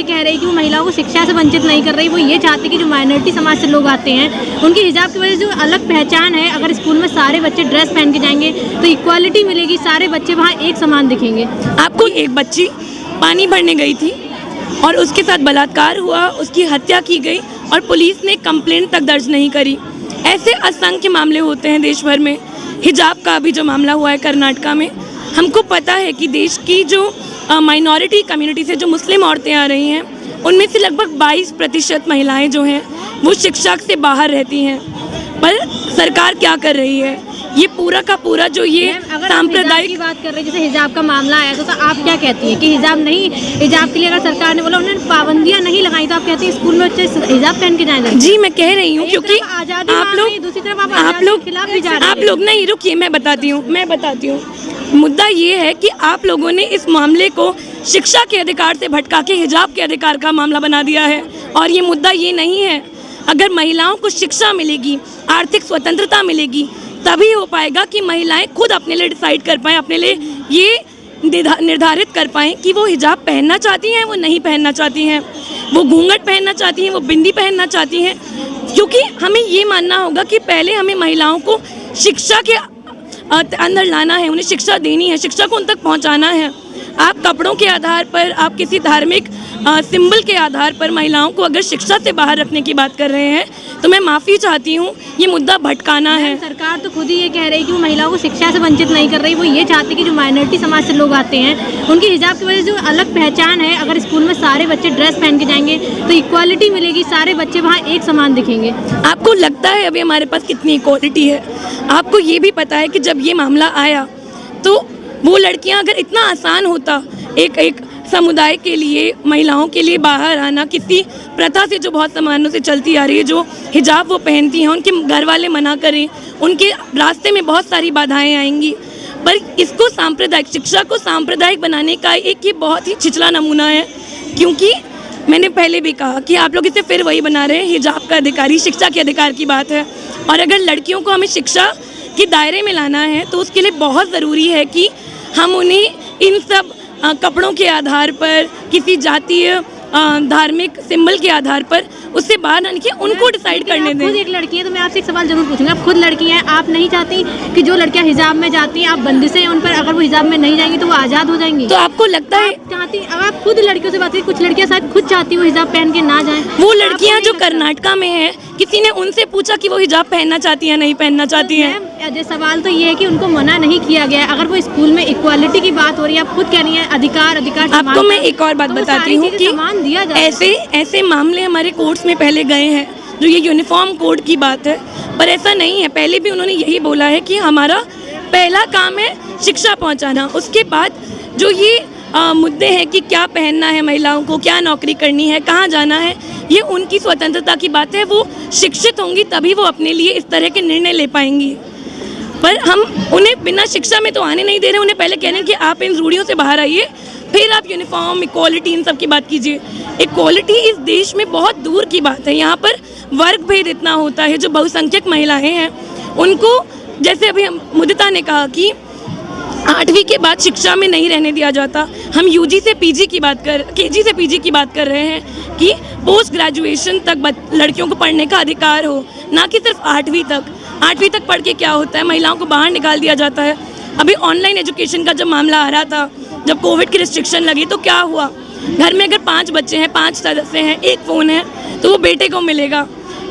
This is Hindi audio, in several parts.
ये कह रही है कि वो महिलाओं को शिक्षा से वंचित नहीं कर रही। वो ये चाहती है कि जो माइनॉरिटी समाज से लोग आते हैं उनकी हिजाब की वजह से जो अलग पहचान है, अगर स्कूल में सारे बच्चे ड्रेस पहन के जाएंगे तो इक्वालिटी मिलेगी, सारे बच्चे वहाँ एक समान दिखेंगे। आपको एक बच्ची पानी भरने गई थी और उसके साथ बलात्कार हुआ, उसकी हत्या की गई और पुलिस ने कंप्लेंट तक दर्ज नहीं करी। ऐसे असंख्य मामले होते हैं देश भर में। हिजाब का अभी जो मामला हुआ है कर्नाटका में, हमको पता है कि देश की जो माइनॉरिटी कम्युनिटी से जो मुस्लिम औरतें आ रही हैं उनमें से लगभग 22% महिलाएं जो हैं वो शिक्षा से बाहर रहती हैं। पर सरकार क्या कर रही है, ये पूरा का पूरा जो ये सांप्रदायिक की बात कर रहे हैं, जैसे हिजाब का मामला आया तो आप क्या कहती हैं कि हिजाब के लिए अगर सरकार ने बोला उन्होंने पाबंदियां नहीं लगाई तो आप कहती हैं स्कूल में बच्चे हिजाब पहन के जाएंगे? जी मैं कह रही हूँ क्योंकि आप लोग नहीं, रुकिए मैं बताती हूँ। मुद्दा ये है कि आप लोगों ने इस मामले को शिक्षा के अधिकार से भटका के हिजाब के अधिकार का मामला बना दिया है और ये मुद्दा ये नहीं है। अगर महिलाओं को शिक्षा मिलेगी, आर्थिक स्वतंत्रता मिलेगी, तभी हो पाएगा कि महिलाएं खुद अपने लिए डिसाइड कर पाएँ, अपने लिए ये निर्धारित कर पाएँ कि वो हिजाब पहनना चाहती हैं, वो नहीं पहनना चाहती हैं, वो घूंघट पहनना चाहती हैं, वो बिंदी पहनना चाहती हैं। क्योंकि हमें ये मानना होगा कि पहले हमें महिलाओं को शिक्षा के अंदर लाना है, उन्हें शिक्षा देनी है, शिक्षा को उन तक पहुंचाना है। आप कपड़ों के आधार पर, आप किसी धार्मिक सिंबल के आधार पर महिलाओं को अगर शिक्षा से बाहर रखने की बात कर रहे हैं तो मैं माफ़ी चाहती हूँ, ये मुद्दा भटकाना है। सरकार तो खुद ही ये कह रही है कि वो महिलाओं को शिक्षा से वंचित नहीं कर रही। वो ये चाहती है कि जो माइनॉरिटी समाज से लोग आते हैं उनकी हिजाब की वजह से जो अलग पहचान है, अगर स्कूल में सारे बच्चे ड्रेस पहन के जाएंगे तो इक्वालिटी मिलेगी, सारे बच्चे वहाँ एक समान दिखेंगे। आपको लगता है अभी हमारे पास कितनी इक्वालिटी है? आपको ये भी पता है कि जब ये मामला आया तो वो लड़कियां, अगर इतना आसान होता एक समुदाय के लिए, महिलाओं के लिए बाहर आना, किसी प्रथा से जो बहुत समानों से चलती आ रही है, जो हिजाब वो पहनती हैं, उनके घर वाले मना करें, उनके रास्ते में बहुत सारी बाधाएं आएंगी। पर इसको सांप्रदायिक, शिक्षा को सांप्रदायिक बनाने का एक ये बहुत ही छिछला नमूना है। क्योंकि मैंने पहले भी कहा कि आप लोग इसे फिर वही बना रहे हैं, हिजाब का अधिकारी, शिक्षा के अधिकार की बात है। और अगर लड़कियों को हमें शिक्षा के दायरे में लाना है तो उसके लिए बहुत ज़रूरी है कि हम उन्हें इन सब कपड़ों के आधार पर, किसी जातीय धार्मिक सिंबल के आधार पर उससे बाहर आने के उनको डिसाइड करने दें। खुद एक लड़की है तो मैं आपसे एक सवाल जरूर पूछूंगी, आप खुद लड़की हैं, आप नहीं चाहती कि जो लड़कियां हिजाब में जाती हैं, आप बंदिशें हैं उन पर, अगर वो हिजाब में नहीं जाएंगी तो वो आज़ाद हो जाएंगी? तो आपको लगता है चाहती, अब आप खुद लड़कियों से बात करें, कुछ लड़कियां शायद खुद चाहती वो हिजाब पहन के ना जाएं। वो लड़कियां जो कर्नाटका में है, किसी ने उनसे पूछा कि वो हिजाब पहनना चाहती है, नहीं पहनना चाहती है? सवाल तो ये है कि उनको मना नहीं किया गया है। अगर वो स्कूल में इक्वालिटी की बात हो रही है, आप खुद कह रही हैं अधिकार आपको मैं एक और बात बताती हूँ कि ऐसे मामले हमारे कोर्ट्स में पहले गए हैं, जो ये यूनिफॉर्म कोड की बात है, पर ऐसा नहीं है। पहले भी उन्होंने यही बोला है कि हमारा पहला काम है शिक्षा पहुँचाना। उसके बाद जो ये मुद्दे हैं कि क्या पहनना है महिलाओं को, क्या नौकरी करनी है, कहाँ जाना है, ये उनकी स्वतंत्रता की बात है। वो शिक्षित होंगी तभी वो अपने लिए इस तरह के निर्णय ले पाएंगी। पर हम उन्हें बिना शिक्षा में तो आने नहीं दे रहे। उन्हें पहले कह रहे हैं कि आप इन रूढ़ियों से बाहर आइए, फिर आप यूनिफॉर्म, इक्वालिटी, इन सब की बात कीजिए। इक्वालिटी इस देश में बहुत दूर की बात है। यहाँ पर वर्ग भेद इतना होता है। जो बहुसंख्यक महिलाएं हैं उनको, जैसे अभी मुदिता ने कहा कि 8वीं के बाद शिक्षा में नहीं रहने दिया जाता, हम यूजी से पीजी की बात केजी से पीजी की बात कर रहे हैं कि पोस्ट ग्रेजुएशन तक लड़कियों को पढ़ने का अधिकार हो, ना कि सिर्फ 8वीं तक। 8वीं तक पढ़ के क्या होता है, महिलाओं को बाहर निकाल दिया जाता है। अभी ऑनलाइन एजुकेशन का जब मामला आ रहा था, जब कोविड की रिस्ट्रिक्शन लगी तो क्या हुआ, घर में अगर 5 बच्चे हैं, 5 सदस्य हैं, एक फ़ोन है तो वो बेटे को मिलेगा।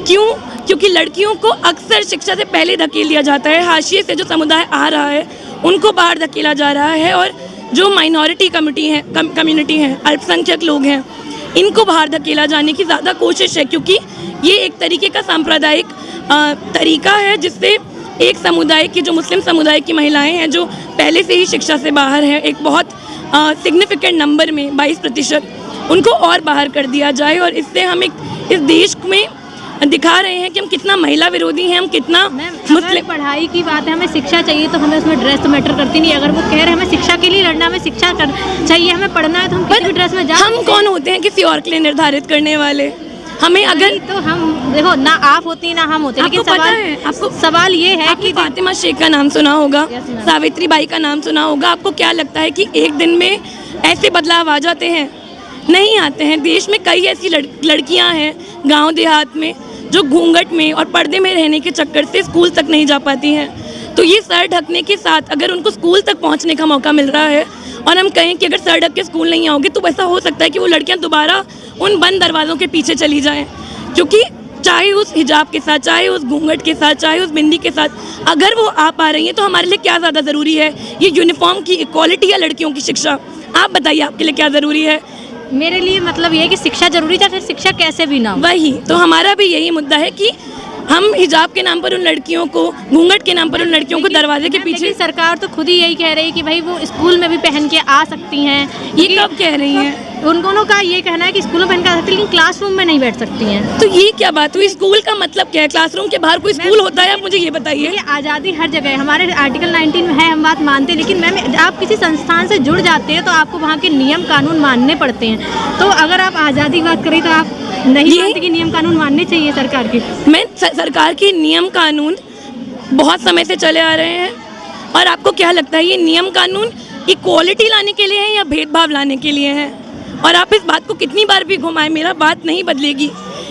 क्यों? क्योंकि लड़कियों को अक्सर शिक्षा से पहले धकेल दिया जाता है। हाशिए से जो समुदाय आ रहा है उनको बाहर धकेला जा रहा है, और जो माइनॉरिटी कम्युनिटी है, अल्पसंख्यक लोग हैं, इनको बाहर धकेला जाने की ज़्यादा कोशिश है। क्योंकि ये एक तरीके का सांप्रदायिक तरीका है जिससे एक समुदाय की, जो मुस्लिम समुदाय की महिलाएं हैं जो पहले से ही शिक्षा से बाहर है, एक बहुत सिग्निफिकेंट नंबर में 22%, उनको और बाहर कर दिया जाए। और इससे हम इस देश में दिखा रहे हैं कि हम कितना महिला विरोधी हैं, हम कितना मुस्लिम। पढ़ाई की बात है, हमें शिक्षा चाहिए तो हमें उसमें ड्रेस तो मैटर करती नहीं। अगर वो कह रहे हैं हमें शिक्षा के लिए लड़ना, हमें शिक्षा चाहिए, हमें पढ़ना है, तो हम किसी भी ड्रेस में जा। हम कौन होते हैं किसी और के लिए निर्धारित करने वाले? हमें अगर तो हम देखो, ना आप होती ना हम होते, लेकिन आपको सवाल ये है कि फातिमा शेख का नाम सुना होगा, सावित्री बाई का नाम सुना होगा। आपको क्या लगता है कि एक दिन में ऐसे बदलाव आ जाते हैं? नहीं आते हैं। देश में कई ऐसी लड़कियां हैं गांव देहात में जो घूंघट में और पर्दे में रहने के चक्कर से स्कूल तक नहीं जा पाती हैं। तो ये सर ढकने के साथ अगर उनको स्कूल तक पहुंचने का मौका मिल रहा है और हम कहें कि अगर सर ढक के स्कूल नहीं आओगे तो ऐसा हो सकता है कि वो लड़कियां दोबारा उन बंद दरवाज़ों के पीछे चली जाएं, क्योंकि चाहे उस हिजाब के साथ, चाहे उस घूंघट के साथ, चाहे उस बिंदी के साथ अगर वो आ पा रही हैं तो हमारे लिए क्या ज़्यादा ज़रूरी है, ये यूनिफॉर्म की इक्वालिटी या लड़कियों की शिक्षा? आप बताइए आपके लिए क्या ज़रूरी है? मेरे लिए मतलब ये है कि शिक्षा जरूरी था, फिर शिक्षा कैसे भी ना हो। वही तो हमारा भी यही मुद्दा है कि हम हिजाब के नाम पर उन लड़कियों को, घूंघट के नाम पर उन लड़कियों को दरवाजे के पीछे। सरकार तो खुद ही यही कह रही है कि भाई वो स्कूल में भी पहन के आ सकती हैं। ये कब कह रही हैं? उन दोनों का ये कहना है कि स्कूल में पहन के आ सकती है, लेकिन क्लासरूम में नहीं बैठ सकती हैं। तो ये क्या बात हुई? स्कूल का मतलब क्या है? क्लासरूम के बाहर कोई स्कूल होता है? आप मुझे ये बताइए। आज़ादी हर जगह है, हमारे आर्टिकल 19 में है, हम बात मानते हैं, लेकिन मैम आप किसी संस्थान से जुड़ जाते हैं तो आपको वहाँ के नियम कानून मानने पड़ते हैं। तो अगर आप आज़ादी की बात करें तो आप नहीं मानते कि नियम कानून मानने चाहिए सरकार के? मैं सरकार के नियम कानून बहुत समय से चले आ रहे हैं। और आपको क्या लगता है ये नियम कानून इक्वालिटी लाने के लिए है या भेदभाव लाने के लिए है? और आप इस बात को कितनी बार भी घुमाएं, मेरा बात नहीं बदलेगी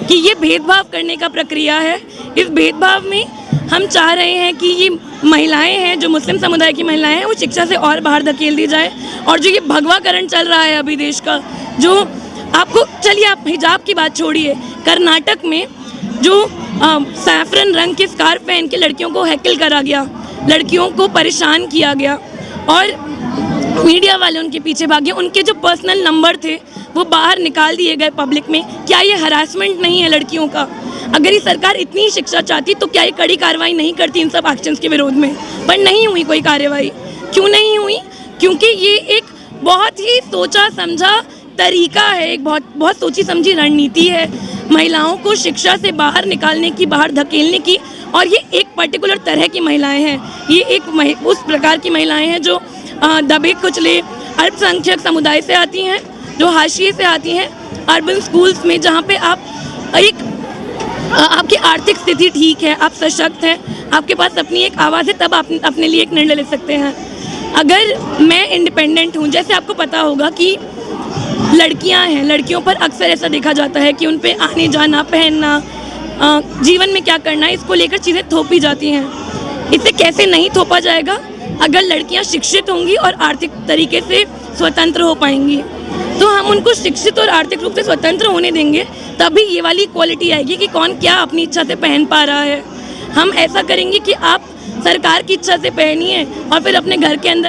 कि ये भेदभाव करने का प्रक्रिया है। इस भेदभाव में हम चाह रहे हैं कि ये महिलाएं हैं, जो मुस्लिम समुदाय की महिलाएं हैं, वो शिक्षा से और बाहर धकेल दी जाए। और जो ये भगवाकरण चल रहा है अभी देश का, जो आपको, चलिए आप हिजाब की बात छोड़िए, कर्नाटक में जो सैफरन रंग के स्कार्फ पहन के लड़कियों को हैकल करा गया, लड़कियों को परेशान किया गया और मीडिया वाले उनके पीछे भागे, उनके जो पर्सनल नंबर थे वो बाहर निकाल दिए गए पब्लिक में। क्या ये हरासमेंट नहीं है लड़कियों का? अगर ये सरकार इतनी शिक्षा चाहती तो क्या ये कड़ी कार्रवाई नहीं करती इन सब एक्शंस के विरोध में? पर नहीं हुई कोई कार्रवाई। क्यों नहीं हुई? क्योंकि ये एक बहुत ही सोचा समझा तरीका है, एक बहुत सोची समझी रणनीति है महिलाओं को शिक्षा से बाहर निकालने की, बाहर धकेलने की। और ये एक पर्टिकुलर तरह की महिलाएं हैं, ये एक उस प्रकार की महिलाएं हैं जो दबे कुचले अल्पसंख्यक समुदाय से आती हैं, जो हाशिए से आती हैं, अर्बन स्कूल्स में, जहाँ पे आप आपकी आर्थिक स्थिति ठीक है, आप सशक्त हैं, आपके पास अपनी एक आवाज़ है, तब आप अपने लिए एक निर्णय ले सकते हैं। अगर मैं इंडिपेंडेंट हूँ, जैसे आपको पता होगा कि लड़कियां हैं, लड़कियों पर अक्सर ऐसा देखा जाता है कि उन पे आने जाना, पहनना, जीवन में क्या करना है, इसको लेकर चीज़ें थोपी जाती हैं। इसे कैसे नहीं थोपा जाएगा? अगर लड़कियां शिक्षित होंगी और आर्थिक तरीके से स्वतंत्र हो पाएंगी, तो हम उनको शिक्षित और आर्थिक रूप से स्वतंत्र होने देंगे, तभी ये वाली इक्वालिटी आएगी कि कौन क्या अपनी इच्छा से पहन पा रहा है। हम ऐसा करेंगे कि आप सरकार की इच्छा से पहनिए और फिर अपने घर के अंदर